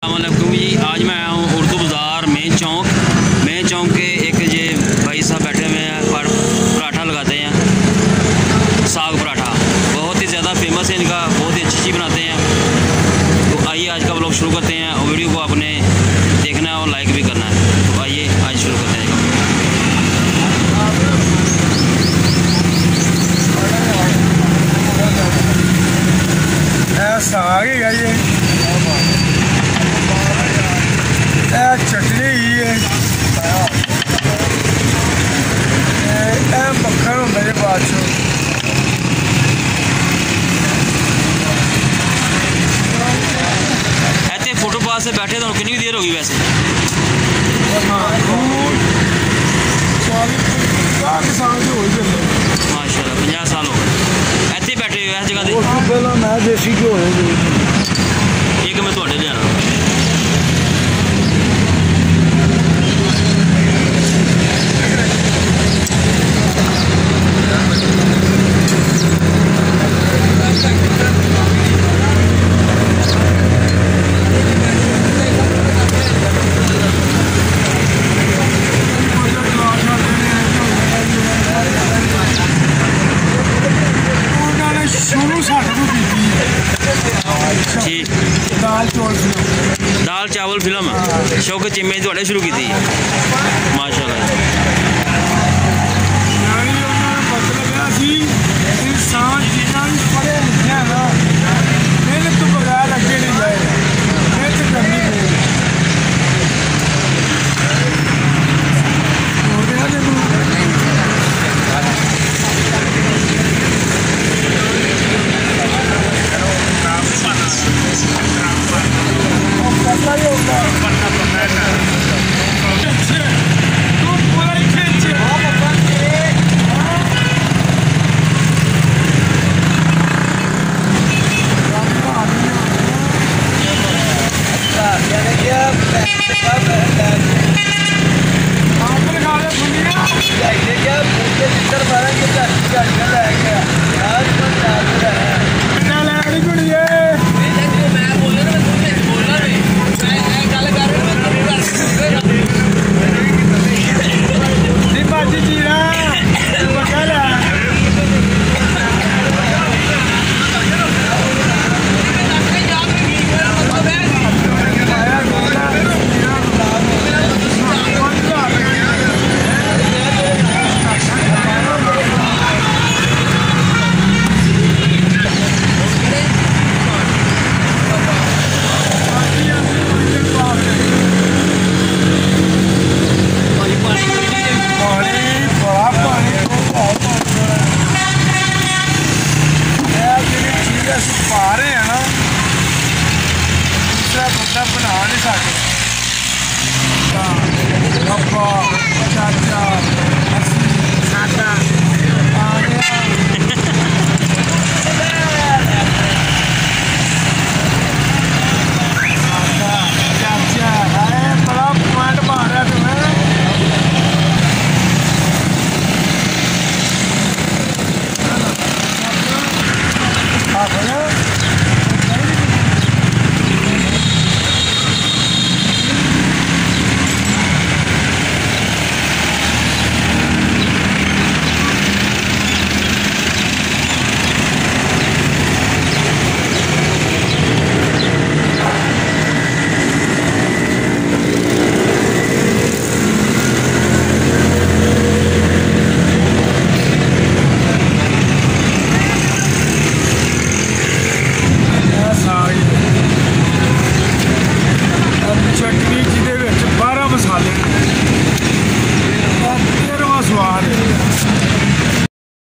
अस्सलामुअलैकुम जी। आज मैं आया हूँ उर्दू बाज़ार मेन चौक के एक ये भाई साहब बैठे हुए हैं पर पराठा लगाते हैं, साग पराठा बहुत ही ज़्यादा फेमस है इनका, बहुत ही अच्छी चीज़ बनाते हैं। तो आइए आज का व्लॉग शुरू करते हैं और वीडियो को आपने देखना है और लाइक भी करना है। तो आइए आज शुरू करते हैं। साग है ये चटनी ही है, मक्खन होंगे जी बाद ऐसे फोटो पास से बैठे तो कितनी देर होगी वैसे? माशाल्लाह 50 साल हो गए ऐसे बैठे हुए इस जगह से। पहला मैं देसी घ्यो एक मैं थोड़े लिया दाल चावल फिल्म शौकत चीमे थोड़े शुरू की थी माशाल्लाह। इंसान जिन्ना भी पढ़े लिखे है ना, मेहनत तो बगैर अगे नहीं जाए, मेहनत करनी पा रहे हैं ना, दूसरा बंदा बना नहीं सकते। पापा चाचा सादा आ गया।